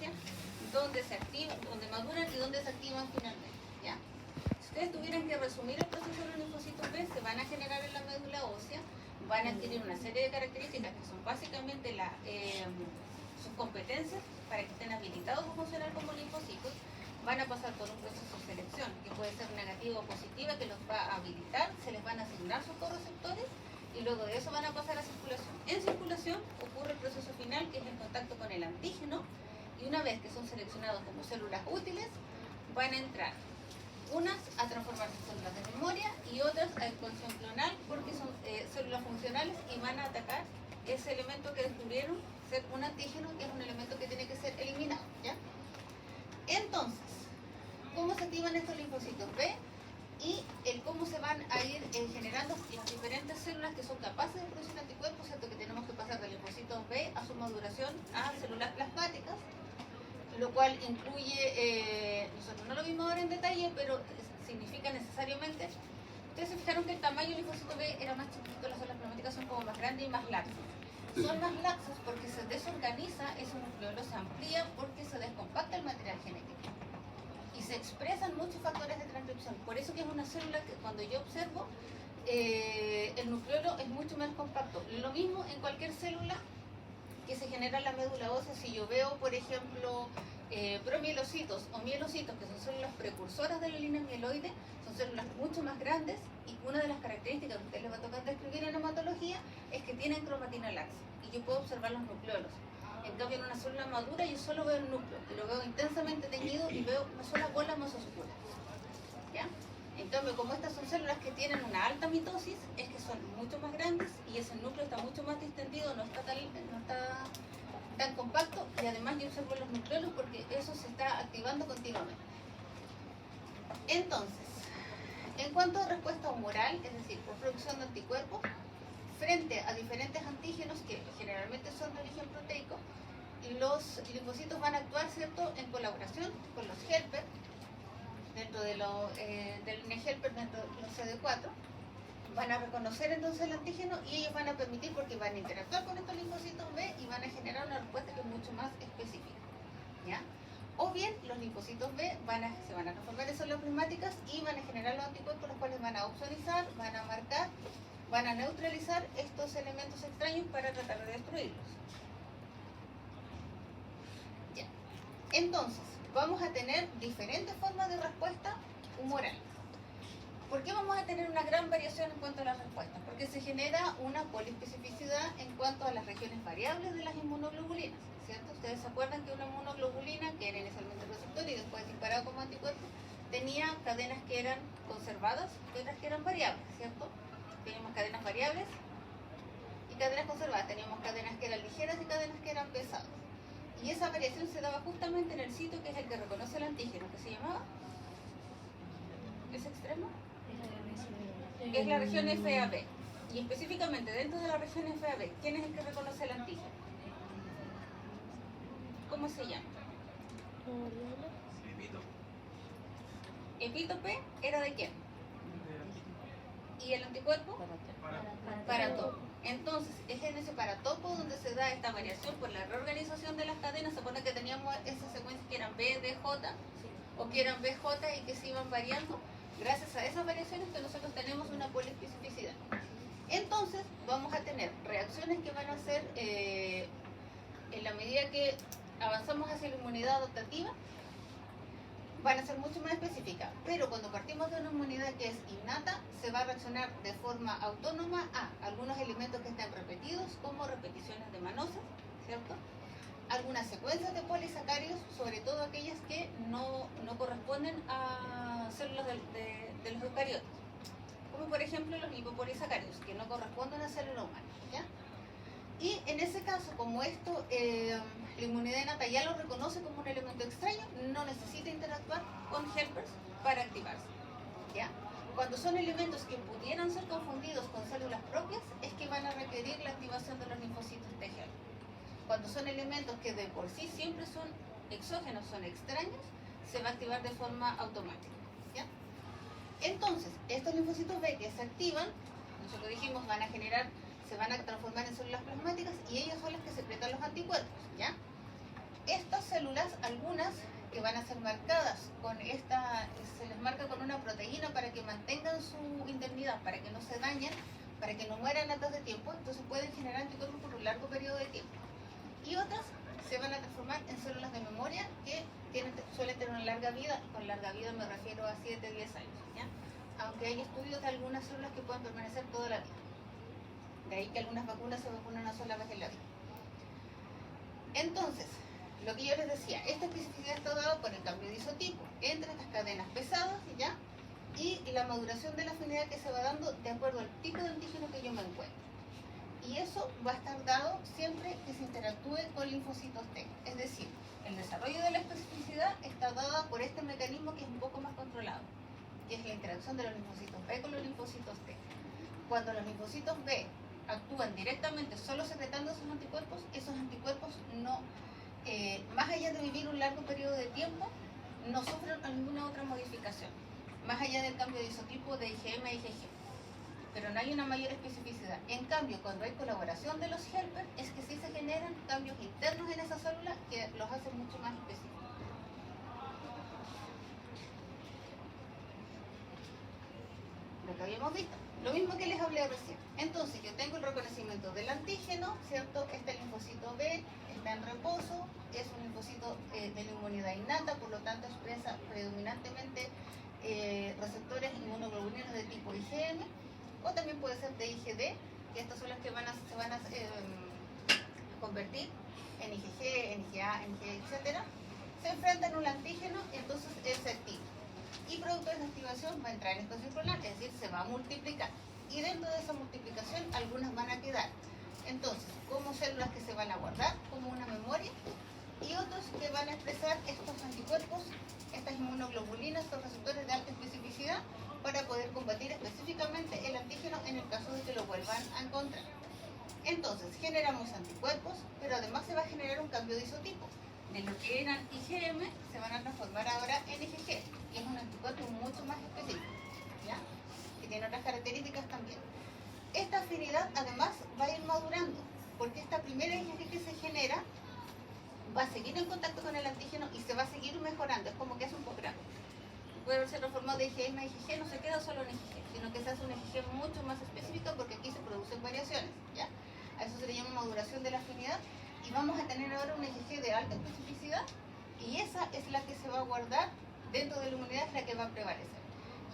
ósea, donde se activan, donde maduran y donde se activan finalmente, ¿ya? Si ustedes tuvieran que resumir el proceso de los linfocitos B, se van a generar en la médula ósea, van a adquirir una serie de características que son básicamente sus competencias para que estén habilitados a funcionar como linfocitos. Van a pasar por un proceso de selección que puede ser negativa o positiva, que los va a habilitar, se les van a asignar sus correceptores y luego de eso van a pasar a circulación. En circulación ocurre el proceso final, que es el contacto con el antígeno, y una vez que son seleccionados como células útiles, van a entrar unas a transformarse en células de memoria y otras a expansión clonal, porque son células funcionales y van a atacar ese elemento que descubrieron ser un antígeno, que es un elemento que tiene que ser eliminado, ¿ya? Entonces, ¿cómo se activan estos linfocitos B? Y el cómo se van a ir generando las diferentes células que son capaces de producir anticuerpos, ¿cierto? Que tenemos que pasar de linfocitos B a su maduración a células plasmáticas, lo cual incluye, nosotros no lo vimos ahora en detalle, pero significa necesariamente, ustedes se fijaron que el tamaño del linfocito B era más chiquito, las células plasmáticas son como más grandes y más laxas. Son más laxos porque se desorganiza, ese nucleolo se amplía porque se descompacta el material genético y se expresan muchos factores de transcripción. Por eso que es una célula que cuando yo observo, el nucleolo es mucho más compacto. Lo mismo en cualquier célula que se genera en la médula ósea. Si yo veo, por ejemplo, promielocitos o mielocitos, que son células precursoras de la línea mieloide, son células mucho más grandes, y una de las características que a ustedes les va a tocar describir en hematología es que tienen cromatina laxa, y yo puedo observar los nucleolos. En cambio, en una célula madura yo solo veo el núcleo, y lo veo intensamente teñido y veo una sola bola más oscura, ¿ya? En cambio, como estas son células que tienen una alta mitosis, es que son mucho más grandes y ese núcleo está mucho más distendido, no está tan compacto, y además yo observo los nucleolos porque eso se está activando continuamente. Entonces, en cuanto a respuesta humoral, es decir, por producción de anticuerpos, frente a diferentes antígenos que generalmente son de origen proteico, los linfocitos van a actuar, ¿cierto?, en colaboración con los helper, dentro de del línea helper, dentro de los CD4, van a reconocer entonces el antígeno y ellos van a permitir, porque van a interactuar con estos linfocitos B y van a generar una respuesta que es mucho más específica, ¿ya? O bien los linfocitos B se van a transformar en células plasmáticas y van a generar los anticuerpos, los cuales van a opsonizar, van a marcar, van a neutralizar estos elementos extraños para tratar de destruirlos. Ya. Entonces, vamos a tener diferentes formas de respuesta humoral. ¿Por qué vamos a tener una gran variación en cuanto a las respuestas? Porque se genera una poliespecificidad en cuanto a las regiones variables de las inmunoglobulinas, ¿cierto? Ustedes se acuerdan que una inmunoglobulina, que era inicialmente receptor y después disparado como anticuerpo, tenía cadenas que eran conservadas y otras que eran variables, ¿cierto? Teníamos cadenas variables y cadenas conservadas, teníamos cadenas que eran ligeras y cadenas que eran pesadas. Y esa variación se daba justamente en el sitio que es el que reconoce el antígeno, que se llamaba, ¿ese extremo? Es la región FAB. Y específicamente dentro de la región FAB, ¿quién es el que reconoce el antígeno? ¿Cómo se llama? Epítope era de quién? ¿Y el anticuerpo? Paratopo. Entonces, es en ese paratopo donde se da esta variación por la reorganización de las cadenas. Se supone que teníamos esas secuencias que eran B, D, J, o que eran BJ y que se iban variando. Gracias a esas variaciones que nosotros tenemos una poliespecificidad. Entonces, vamos a tener reacciones que van a ser, en la medida que avanzamos hacia la inmunidad adaptativa, van a ser mucho más específicas, pero cuando partimos de una inmunidad que es innata, se va a reaccionar de forma autónoma a algunos elementos que están repetidos, como repeticiones de Manosa, ¿cierto? Algunas secuencias de polisacáridos, sobre todo aquellas que no corresponden a células de los eucariotas, como por ejemplo los lipopolisacáridos, que no corresponden a célula humana, ¿ya? Y en ese caso, como esto, la inmunidad innata ya lo reconoce como un elemento extraño, no necesita interactuar con helpers para activarse, ¿ya? Cuando son elementos que pudieran ser confundidos con células propias, es que van a requerir la activación de los linfocitos T helper. Cuando son elementos que de por sí siempre son exógenos, son extraños, se va a activar de forma automática, ¿ya? Entonces, estos linfocitos B que se activan, nosotros dijimos, se van a transformar en células plasmáticas y ellas son las que secretan los anticuerpos, ¿ya? estas células, algunas que van a ser marcadas con esta, se les marca con una proteína para que mantengan su indemnidad, para que no se dañen, para que no mueran antes de tiempo, entonces pueden generar anticuerpos por un largo periodo de tiempo. Y otras se van a transformar en células de memoria que suelen tener una larga vida. Con larga vida me refiero a 7, 10 años, ¿ya? Aunque hay estudios de algunas células que pueden permanecer toda la vida. De ahí que algunas vacunas se vacunan una sola vez en la vida. Entonces, lo que yo les decía, esta especificidad está dada por el cambio de isotipo entre estas cadenas pesadas, ¿ya? Y la maduración de la afinidad que se va dando de acuerdo al tipo de antígeno que yo me encuentro. Y eso va a estar dado siempre que se interactúe con linfocitos T. Es decir, el desarrollo de la especificidad está dada por este mecanismo que es un poco más controlado, que es la interacción de los linfocitos B con los linfocitos T. Cuando los linfocitos B actúan directamente solo secretando esos anticuerpos no, más allá de vivir un largo periodo de tiempo, no sufren ninguna otra modificación, más allá del cambio de isotipo de IgM a IgG. Pero no hay una mayor especificidad. En cambio, cuando hay colaboración de los helpers, es que sí se generan cambios internos en esa célula que los hacen mucho más específicos. Lo que habíamos visto, lo mismo que les hablé recién. Entonces, yo tengo el reconocimiento del antígeno, ¿cierto? Este linfocito B está en reposo, es un linfocito de la inmunidad innata, por lo tanto expresa predominantemente receptores inmunoglobulinos de tipo IgM, o también puede ser de IgD, que estas son las que se van a convertir en IgG, en IgA, en IgE, etc. Se enfrentan a un antígeno y entonces él se activa. Y producto de esa activación va a entrar en expansión clonal, es decir, se va a multiplicar. Y dentro de esa multiplicación, algunas van a quedar, entonces, como células que se van a guardar, como una memoria, y otros que van a expresar estos anticuerpos, estas inmunoglobulinas, estos receptores de alta especificidad, para poder combatir específicamente el antígeno en el caso de que lo vuelvan a encontrar. Entonces, generamos anticuerpos, pero además se va a generar un cambio de isotipo. De lo que eran IgM, se van a transformar ahora en IgG, que es un anticuerpo mucho más específico, ¿ya? Que tiene otras características también. Esta afinidad además va a ir madurando, porque esta primera IgG que se genera va a seguir en contacto con el antígeno y se va a seguir mejorando, es como que es un posgrado. Puede haberse transformado de IgM a IgG, no se queda solo en IgG, sino que se hace una IgG mucho más específica porque aquí se producen variaciones, ¿ya? A eso se le llama maduración de la afinidad y vamos a tener ahora una IgG de alta especificidad y esa es la que se va a guardar dentro de la inmunidad, es la que va a prevalecer.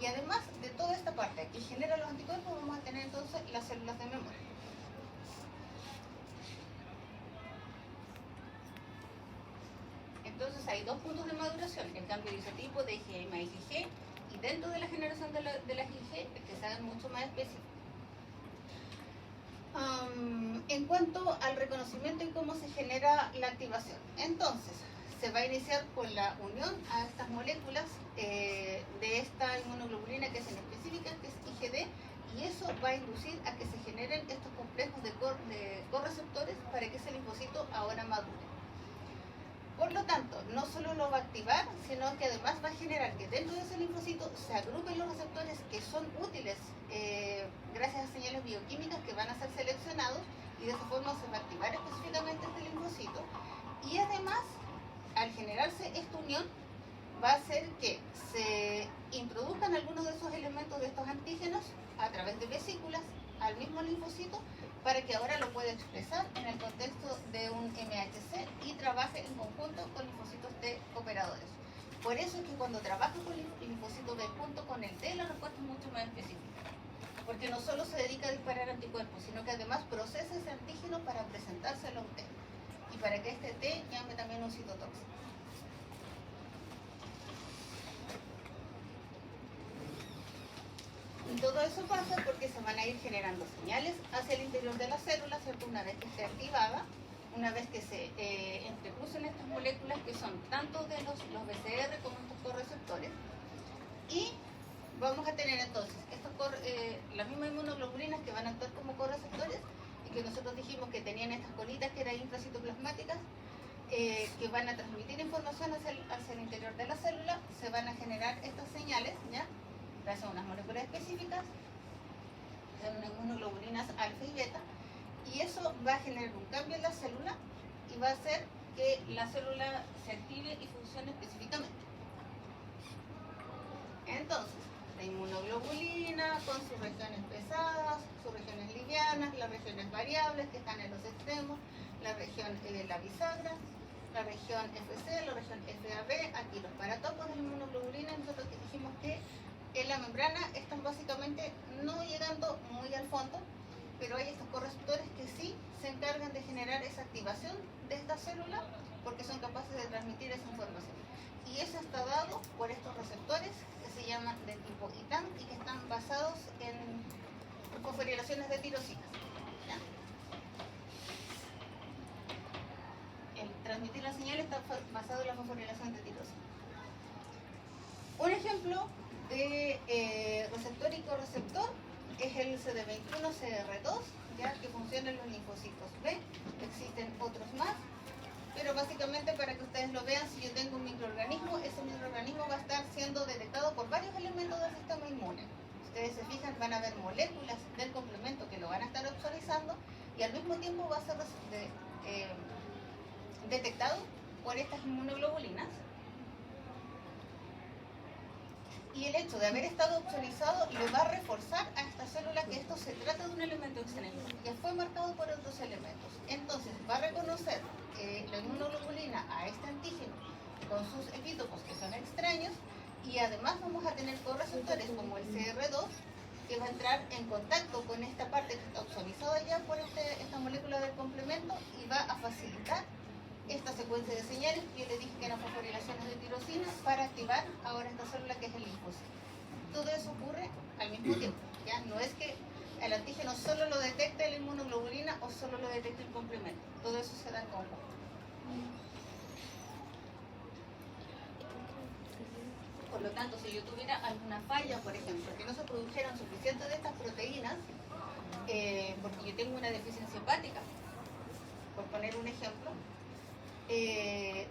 Y además de toda esta parte que genera los anticuerpos, vamos a tener entonces las células de memoria. Entonces hay dos puntos de maduración, el cambio de isotipo de IgM a IgG y dentro de la generación de las IgG que se hagan mucho más específicos. En cuanto al reconocimiento y cómo se genera la activación, entonces se va a iniciar con la unión a estas moléculas de esta inmunoglobulina que es en específica, que es IgD, y eso va a inducir a que se generen estos complejos de correceptores para que ese linfocito ahora madure. Por lo tanto, no solo lo va a activar, sino que además va a generar que dentro de ese linfocito se agrupen los receptores que son útiles gracias a señales bioquímicas que van a ser seleccionados y de esa forma se va a activar específicamente este linfocito. Y además, al generarse esta unión, va a hacer que se introduzcan algunos de esos elementos de estos antígenos a través de vesículas al mismo linfocito para que ahora lo pueda expresar en el contexto de un MHC y trabaje en conjunto con linfocitos T cooperadores. Por eso es que cuando trabaja con el linfocito B junto con el T, la respuesta es mucho más específica. Porque no solo se dedica a disparar anticuerpos, sino que además procesa ese antígeno para presentárselo a un T. Y para que este T llame también un citotóxico. Y todo eso pasa porque se van a ir generando señales hacia el interior de la célula, ¿cierto? Una vez que esté activada, una vez que se entrecrucen estas moléculas que son tanto de los BCR como estos correceptores. Y vamos a tener entonces las mismas inmunoglobulinas que van a actuar como correceptores y que nosotros dijimos que tenían estas colitas que eran intracitoplasmáticas que van a transmitir información hacia el interior de la célula. Se van a generar estas señales, ¿ya? Gracias a unas moléculas específicas, son unas inmunoglobulinas alfa y beta, y eso va a generar un cambio en la célula y va a hacer que la célula se active y funcione específicamente. Entonces, la inmunoglobulina con sus regiones pesadas, sus regiones livianas, las regiones variables que están en los extremos, la región la bisagra, la región FC, la región FAB, aquí los paratopos de la inmunoglobulina. Nosotros dijimos que en la membrana están básicamente no llegando muy al fondo, pero hay estos correceptores que sí se encargan de generar esa activación de esta célula porque son capaces de transmitir esa información. Y eso está dado por estos receptores que se llaman de tipo ITAM y que están basados en fosforilaciones de tirosinas. ¿Ya? El transmitir la señal está basado en la fosforilación de tirosina. Un ejemplo de receptor y correceptor es el CD21-CR2, ya que funciona en los linfocitos B. Existen otros más, pero básicamente para que ustedes lo vean, si yo tengo un microorganismo, ese microorganismo va a estar siendo detectado por varios elementos del sistema inmune. Si ustedes se fijan, van a haber moléculas del complemento que lo van a estar absorbizando y al mismo tiempo va a ser detectado por estas inmunoglobulinas. Y el hecho de haber estado opsonizado le va a reforzar a esta célula que esto se trata de un elemento extraño, ya fue marcado por otros elementos. Entonces va a reconocer la inmunoglobulina a este antígeno con sus epítopos que son extraños, y además vamos a tener correceptores como el CR2 que va a entrar en contacto con esta parte que está opsonizada ya por esta molécula del complemento y va a facilitar esta secuencia de señales que yo le dije que eran fosforilaciones de tirosina para activar ahora esta célula que es el linfocito. Todo eso ocurre al mismo tiempo, ¿ya? No es que el antígeno solo lo detecte la inmunoglobulina o solo lo detecte el complemento. Todo eso se da en conjunto. Por lo tanto, si yo tuviera alguna falla, por ejemplo, que no se produjeran suficientes de estas proteínas, porque yo tengo una deficiencia hepática, por poner un ejemplo,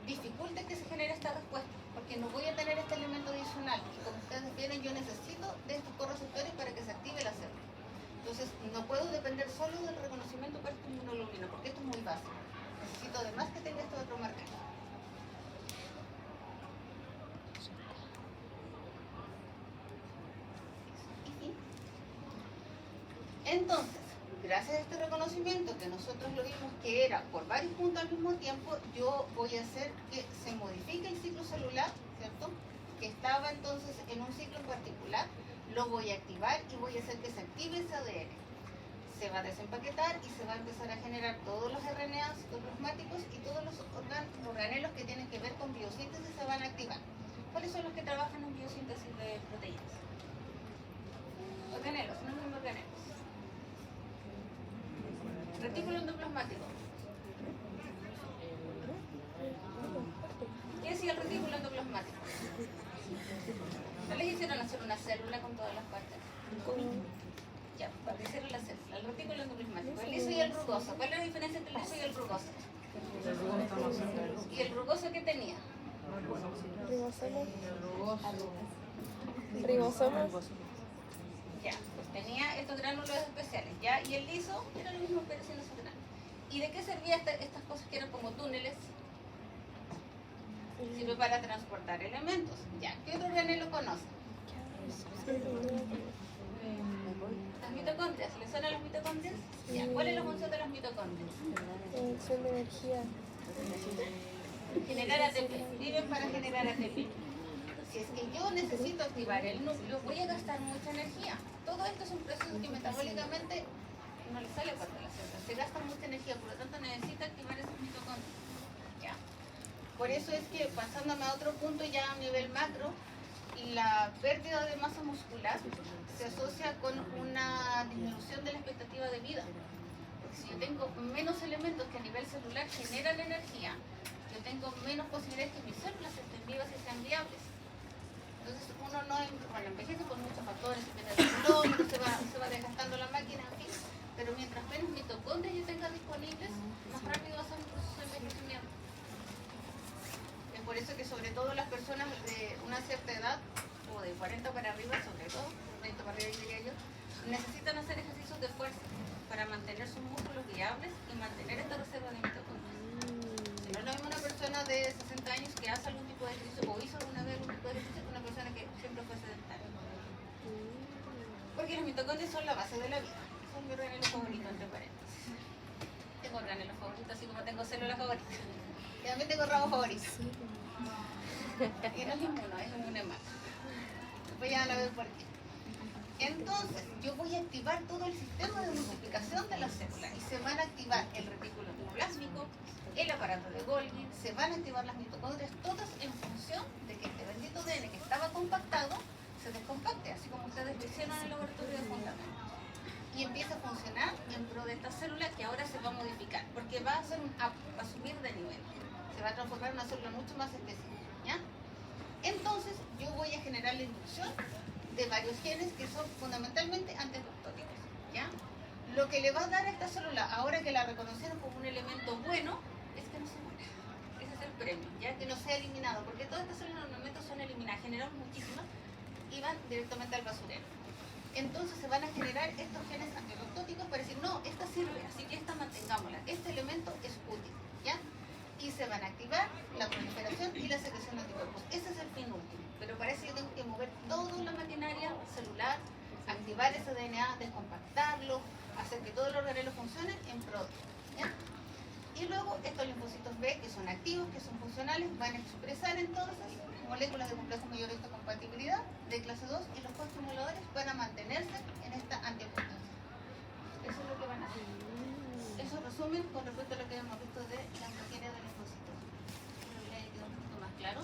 dificulta que se genere esta respuesta, porque no voy a tener este elemento adicional. Y como ustedes vieron, yo necesito de estos correceptores para que se active la célula. Entonces, no puedo depender solo del reconocimiento por esta inmunoglobulina, porque esto es muy básico. Necesito además que tenga este otro marcador. Entonces, gracias a este reconocimiento que nosotros lo vimos que era por varios puntos al mismo tiempo, yo voy a hacer que se modifique el ciclo celular, ¿cierto? Que estaba entonces en un ciclo en particular, lo voy a activar y voy a hacer que se active ese ADN. Se va a desempaquetar y se va a empezar a generar todos los RNA citoplasmáticos y todos los organelos que tienen que ver con biosíntesis se van a activar. ¿Cuáles son los que trabajan en biosíntesis de proteínas? Organelos, no son organelos. Retículo endoplasmático. ¿Qué decía el retículo endoplasmático? ¿No les hicieron hacer una célula con todas las partes? Ya, para hicieron la célula, el retículo endoplasmático, el liso y el rugoso. ¿Cuál es la diferencia entre el liso y el rugoso? ¿Y el rugoso qué tenía? Ribosomas. Ya, pues tenía estos gránulos especiales, ¿ya? Y el liso era lo mismo, pero sin esos gránulos. ¿Y de qué servían estas cosas que eran como túneles? Sirve para transportar elementos. Ya, ¿qué otro organelo conocen? Las mitocondrias. ¿Les suenan las mitocondrias? Ya, ¿cuál es la función de las mitocondrias? Producción de energía. Generar ATP. Sirven para generar ATP. Si es que yo necesito activar el núcleo, voy a gastar mucha energía. Todo esto es un proceso que metabólicamente no le sale para la célula. Se gasta mucha energía, por lo tanto necesita activar esos mitocondrias. ¿Ya? Por eso es que, pasándome a otro punto ya a nivel macro, la pérdida de masa muscular se asocia con una disminución de la expectativa de vida. Porque si yo tengo menos elementos que a nivel celular generan energía, yo tengo menos posibilidades que mis células estén vivas y sean viables. Entonces uno no envejece por muchos factores, se va desgastando la máquina, en fin, pero mientras menos mitocondrias yo tenga disponibles, más rápido va a ser un proceso de envejecimiento. Es por eso que sobre todo las personas de una cierta edad, o de 40 para arriba sobre todo, 30 para arriba diría yo, necesitan hacer ejercicios de fuerza para mantener sus músculos viables y mantener esta reserva de mitocondrias. Si no es lo mismo una años que hace algún tipo de ejercicio o hizo alguna vez algún tipo de ejercicio que una persona que siempre fue sedentaria. Porque los mitocondrios son la base de la vida. Son mi organelo favorito, entre paréntesis. Tengo organelo favorito, así como tengo células favoritas. Y también tengo ramo favorito. Y no es inmuno, es inmune más. Después ya van a ver por qué. Entonces, yo voy a activar todo el sistema de multiplicación de las células y se van a activar el retículo endoplásmico, el aparato de Golgi, se van a activar las mitocondrias, todas en función de que este bendito ADN que estaba compactado se descompacte, así como ustedes lo hicieron en el laboratorio de fundamento. Y empieza a funcionar en pro de esta célula que ahora se va a modificar, porque va a hacer un up, va a subir de nivel, se va a transformar en una célula mucho más específica, ¿ya? Entonces, yo voy a generar la inducción de varios genes que son fundamentalmente antiapoptóticos, ¿ya? Lo que le va a dar a esta célula, ahora que la reconocieron como un elemento bueno, es que no se muera. Ese es el premio, ya que no sea eliminado, porque todas estas células normalmente son eliminadas, generamos muchísimas y van directamente al basurero. Entonces se van a generar estos genes antiapoptóticos para decir, no, esta sirve, así que esta mantengámosla, este elemento es útil, ¿ya? Y se van a activar la proliferación y la secreción de anticuerpos. Ese es el fin último. Pero para eso yo tengo que mover toda la maquinaria celular, activar ese DNA, descompactarlo, hacer que todo el organelo funcione en pro, ¿ya? Y luego estos linfocitos B, que son activos, que son funcionales, van a expresar entonces moléculas de complejo mayor histocompatibilidad de clase 2 y los coestimuladores van a mantenerse en esta antiapoptosis. Eso es lo que van a hacer. Eso resumen con respecto a lo que hemos visto de la maquinaria de linfocitos. Espero que haya quedado un poquito más claro.